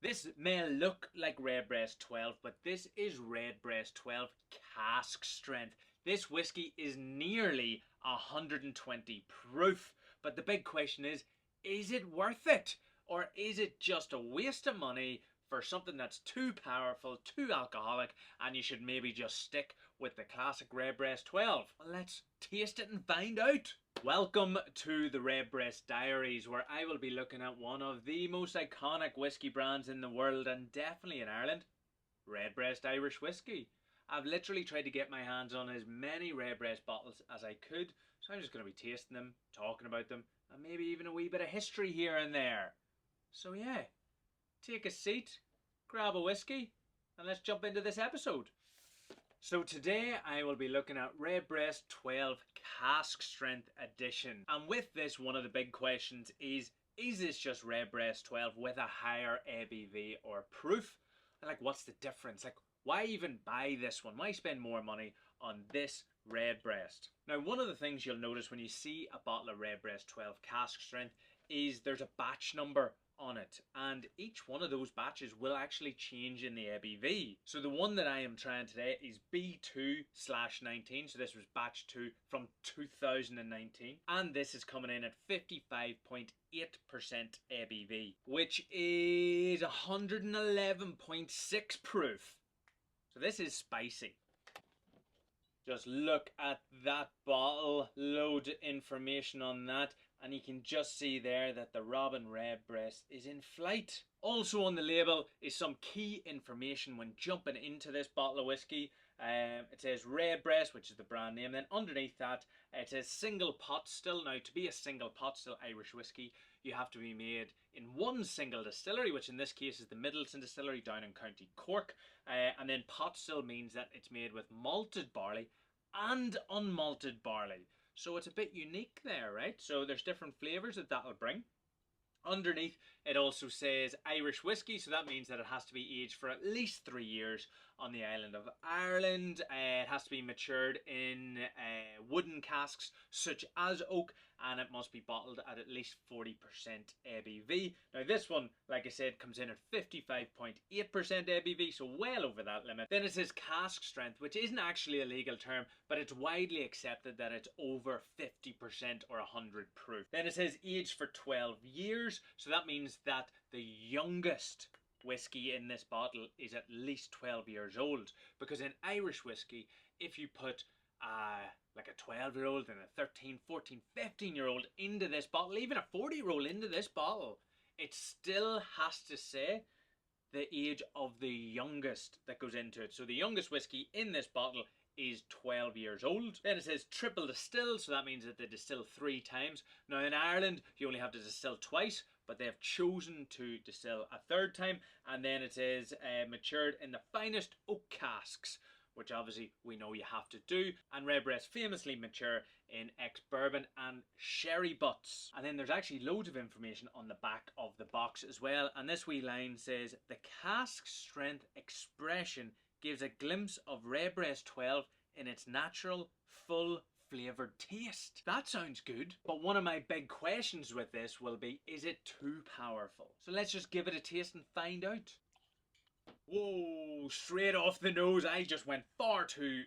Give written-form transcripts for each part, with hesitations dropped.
This may look like Redbreast 12, but this is Redbreast 12 Cask Strength. This whiskey is nearly 120 proof, but the big question is it worth it? Or is it just a waste of money for something that's too powerful, too alcoholic, and you should maybe just stick with the classic Redbreast 12? Well, let's taste it and find out. Welcome to the Redbreast Diaries, where I will be looking at one of the most iconic whiskey brands in the world, and definitely in Ireland, Redbreast Irish Whiskey. I've literally tried to get my hands on as many Redbreast bottles as I could, so I'm just going to be tasting them, talking about them, and maybe even a wee bit of history here and there. So yeah, take a seat, grab a whiskey, and let's jump into this episode. So today I will be looking at Redbreast 12 Cask Strength Edition. And with this, one of the big questions is this just Redbreast 12 with a higher ABV or proof? Like, what's the difference? Like, why even buy this one? Why spend more money on this Redbreast? Now, one of the things you'll notice when you see a bottle of Redbreast 12 Cask Strength is there's a batch number on it, and each one of those batches will actually change in the ABV. So the one that I am trying today is B2/19, so this was batch 2 from 2019, and this is coming in at 55.8% ABV, which is 111.6 proof. So this is spicy. Just look at that bottle, loads of information on that, and you can just see there that the Robin Redbreast is in flight. Also on the label is some key information when jumping into this bottle of whiskey. It says Redbreast, which is the brand name. Then underneath that, it says single pot still. Now, to be a single pot still Irish whiskey, you have to be made in one single distillery, which in this case is the Middleton Distillery down in County Cork. And then pot still means that it's made with malted barley and unmalted barley. So it's a bit unique there, right? So there's different flavours that'll bring. Underneath, it also says Irish whiskey, so that means that it has to be aged for at least 3 years on the island of Ireland. It has to be matured in wooden casks such as oak, and it must be bottled at least 40% ABV. Now this one, like I said, comes in at 55.8% ABV, so well over that limit. Then it says cask strength, which isn't actually a legal term, but it's widely accepted that it's over 50% or 100 proof. Then it says aged for 12 years. So that means that the youngest whiskey in this bottle is at least 12 years old. Because in Irish whiskey, if you put like a 12-year-old and a 13, 14, 15-year-old into this bottle, even a 40-year-old into this bottle, it still has to say the age of the youngest that goes into it. So the youngest whiskey in this bottle is 12 years old. Then it says triple distill, so that means that they distill 3 times. Now in Ireland, you only have to distill twice, but they have chosen to distill a 3rd time. And then it says matured in the finest oak casks, which obviously we know you have to do. And Redbreast famously mature in ex-bourbon and sherry butts. And then there's actually loads of information on the back of the box as well. And this wee line says, the cask strength expression gives a glimpse of Redbreast 12 in its natural, full flavoured taste. That sounds good. But one of my big questions with this will be, is it too powerful? So let's just give it a taste and find out. Whoa, straight off the nose, I just went far too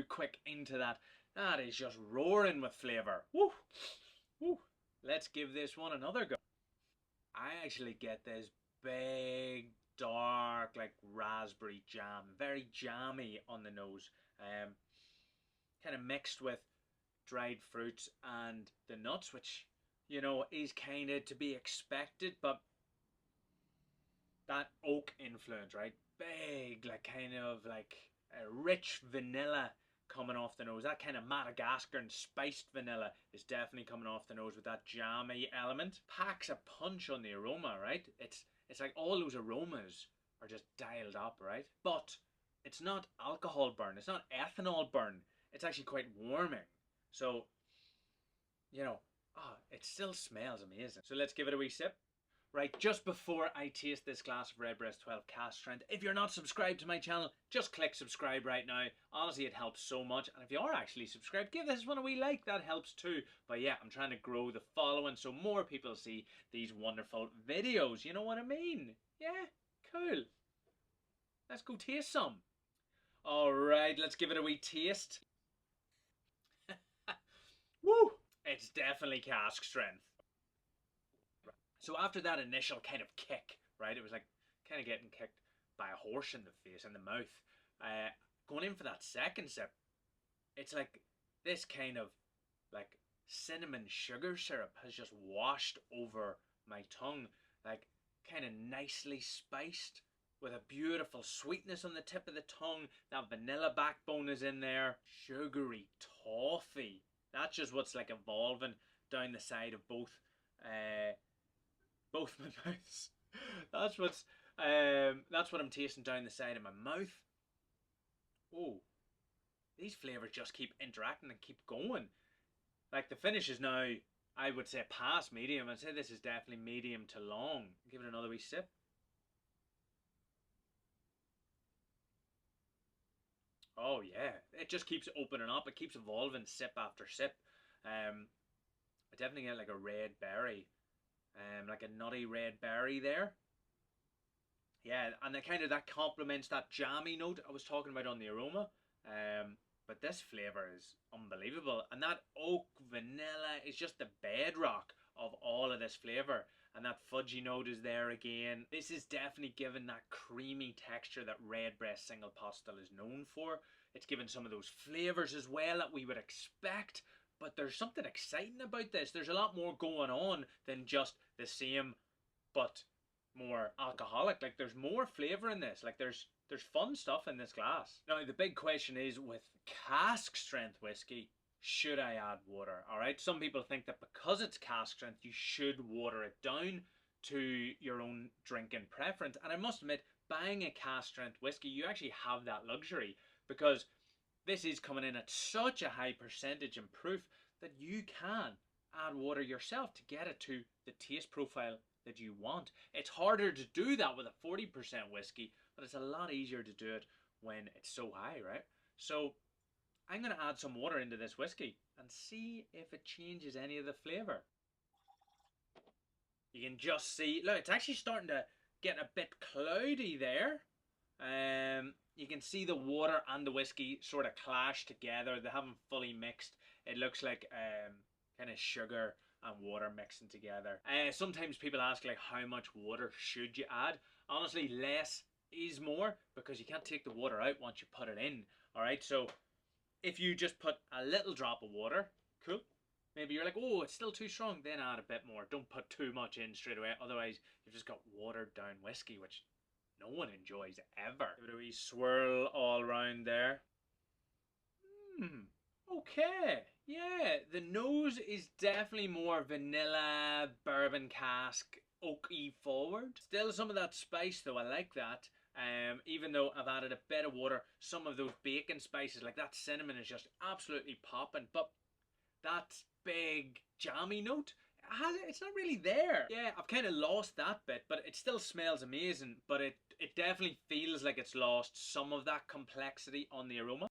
quick into that. That is just roaring with flavour. Woo, woo. Let's give this one another go. I actually get this big, dark, like raspberry jam, very jammy on the nose, kind of mixed with dried fruits and the nuts, which, you know, is kind of to be expected, but that oak influence, right? Big, like kind of like a rich vanilla coming off the nose. That kind of Madagascar and spiced vanilla is definitely coming off the nose with that jammy element. Packs a punch on the aroma, right? It's like all those aromas are just dialed up, right? But it's not alcohol burn. It's not ethanol burn. It's actually quite warming. So, you know, it still smells amazing. So let's give it a wee sip. Right, just before I taste this glass of Redbreast 12 Cask Strength, if you're not subscribed to my channel, just click subscribe right now. Honestly, it helps so much. And if you are actually subscribed, give this one a wee like. That helps too. But yeah, I'm trying to grow the following so more people see these wonderful videos. You know what I mean? Yeah, cool. Let's go taste some. Alright, let's give it a wee taste. Woo! It's definitely Cask Strength. So after that initial kind of kick, right, it was like kind of getting kicked by a horse in the face, in the mouth. Going in for that second sip, it's like this kind of like cinnamon sugar syrup has just washed over my tongue, like kind of nicely spiced with a beautiful sweetness on the tip of the tongue. That vanilla backbone is in there, sugary toffee. That's just what's like evolving down the side of both my mouths. That's what I'm tasting down the side of my mouth. Oh, these flavors just keep interacting and keep going. Like the finish is now, I would say, past medium. I'd say this is definitely medium to long. Give it another wee sip. Oh yeah, it just keeps opening up. It keeps evolving sip after sip. I definitely get like a red berry, like a nutty red berry there. Yeah, and that complements that jammy note I was talking about on the aroma. But this flavor is unbelievable, and that oak vanilla is just the bedrock of all of this flavor. And that fudgy note is there again. This is definitely given that creamy texture that Redbreast single pot still is known for. It's given some of those flavors as well that we would expect. But there's something exciting about this. There's a lot more going on than just the same, but more alcoholic. Like there's more flavor in this. Like there's fun stuff in this glass. Now the big question is, with cask strength whiskey, should I add water? Alright, some people think that because it's cask strength you should water it down to your own drinking preference, and I must admit, buying a cask strength whiskey, you actually have that luxury, because this is coming in at such a high percentage and proof that you can add water yourself to get it to the taste profile that you want. It's harder to do that with a 40% whiskey, but it's a lot easier to do it when it's so high, right? So I'm going to add some water into this whiskey and see if it changes any of the flavour. You can just see, look, it's actually starting to get a bit cloudy there. You can see the water and the whiskey sort of clash together. They haven't fully mixed. It looks like kind of sugar and water mixing together. Sometimes people ask like, how much water should you add? Honestly, less is more, because you can't take the water out once you put it in. Alright, so if you just put a little drop of water, cool. Maybe you're like, oh, it's still too strong, then add a bit more. Don't put too much in straight away, otherwise you've just got watered down whiskey, which no one enjoys ever. Give it a wee swirl all around there. Okay, yeah, the nose is definitely more vanilla, bourbon cask, oaky forward. Still some of that spice though, I like that. Even though I've added a bit of water, some of those bacon spices, like that cinnamon, is just absolutely popping. But that big jammy note, it's not really there. Yeah, I've kind of lost that bit, but it still smells amazing. But it definitely feels like it's lost some of that complexity on the aroma.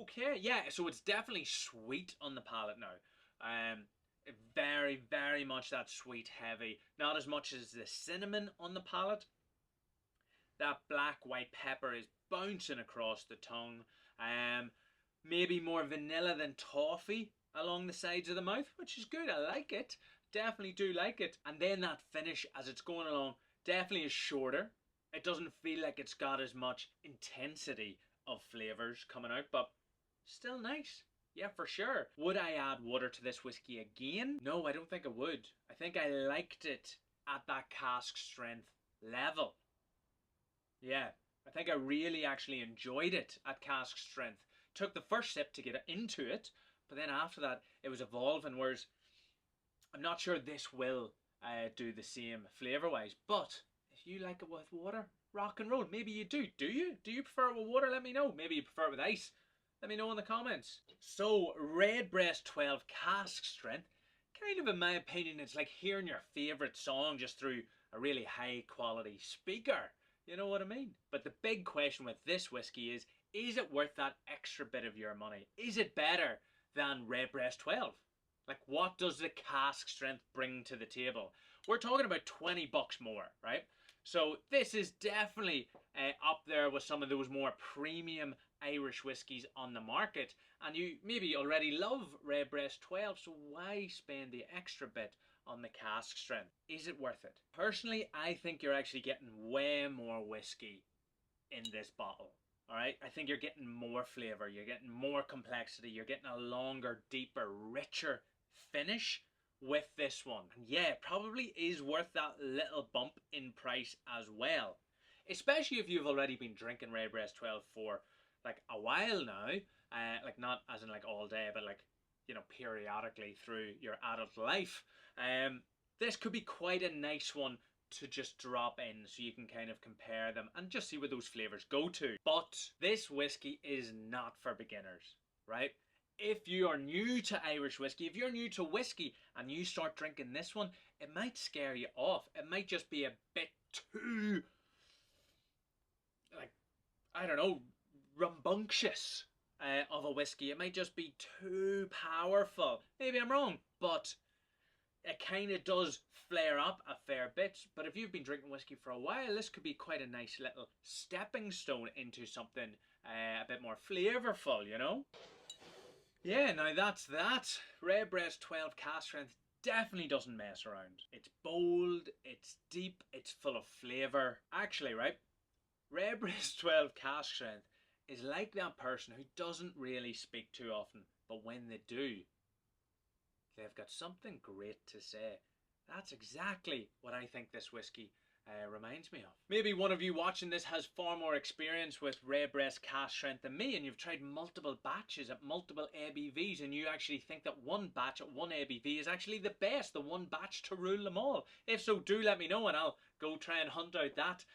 Okay, yeah, so it's definitely sweet on the palate now. Very, very much that sweet heavy. Not as much as the cinnamon on the palate. That black white pepper is bouncing across the tongue. Maybe more vanilla than toffee along the sides of the mouth, which is good. I like it. Definitely do like it. And then that finish as it's going along definitely is shorter. It doesn't feel like it's got as much intensity of flavours coming out, but still nice. Yeah, for sure. Would I add water to this whiskey again? No, I don't think I would. I think I liked it at that cask strength level. Yeah, I think I really actually enjoyed it at cask strength. Took the first sip to get into it, but then after that it was evolving, whereas I'm not sure this will do the same flavour wise. But if you like it with water, rock and roll. Maybe you do. Do you? Do you prefer it with water? Let me know. Maybe you prefer it with ice. Let me know in the comments. So Redbreast 12 cask strength, kind of in my opinion, it's like hearing your favourite song just through a really high quality speaker. You know what I mean? But the big question with this whiskey is it worth that extra bit of your money? Is it better than Redbreast 12? Like, what does the cask strength bring to the table? We're talking about $20 more, right? So this is definitely up there with some of those more premium Irish whiskies on the market. And you maybe already love Redbreast 12, so why spend the extra bit on the cask strength? Is it worth it? Personally, I think you're actually getting way more whiskey in this bottle. Alright, I think you're getting more flavour, you're getting more complexity, you're getting a longer, deeper, richer finish with this one. And yeah, it probably is worth that little bump in price as well. Especially if you've already been drinking Redbreast 12 for like a while now. Like not as in like all day, but like, you know, periodically through your adult life. This could be quite a nice one to just drop in so you can kind of compare them and just see where those flavors go to. But this whiskey is not for beginners, right? If you are new to Irish whiskey, if you're new to whiskey and you start drinking this one, it might scare you off. It might just be a bit too, like, I don't know, rambunctious of a whiskey. It might just be too powerful. Maybe I'm wrong, but it kind of does flare up a fair bit. But if you've been drinking whiskey for a while, this could be quite a nice little stepping stone into something a bit more flavourful, you know? Yeah, now that's that. Redbreast 12 Cask Strength definitely doesn't mess around. It's bold, it's deep, it's full of flavour. Actually, right, Redbreast 12 Cask Strength is like that person who doesn't really speak too often, but when they do, they've got something great to say. That's exactly what I think this whiskey reminds me of. Maybe one of you watching this has far more experience with Redbreast Cask Strength than me, and you've tried multiple batches at multiple ABVs, and you actually think that one batch at one ABV is actually the best, the one batch to rule them all. If so, do let me know and I'll go try and hunt out that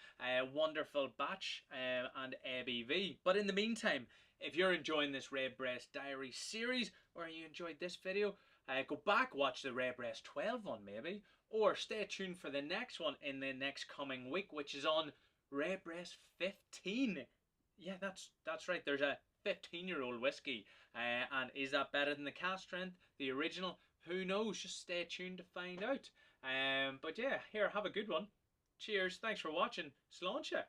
wonderful batch and ABV. But in the meantime, if you're enjoying this Redbreast Diaries series, or you enjoyed this video, go back, watch the Redbreast 12 one maybe, or stay tuned for the next one in the next coming week, which is on Redbreast 15. Yeah, that's right, there's a 15-year-old whiskey. And is that better than the Cask Strength, the original? Who knows? Just stay tuned to find out. But yeah, here, have a good one. Cheers, thanks for watching. Sláinte.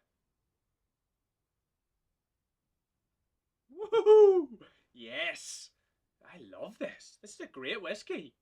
Woohoo! Yes! I love this. This is a great whiskey.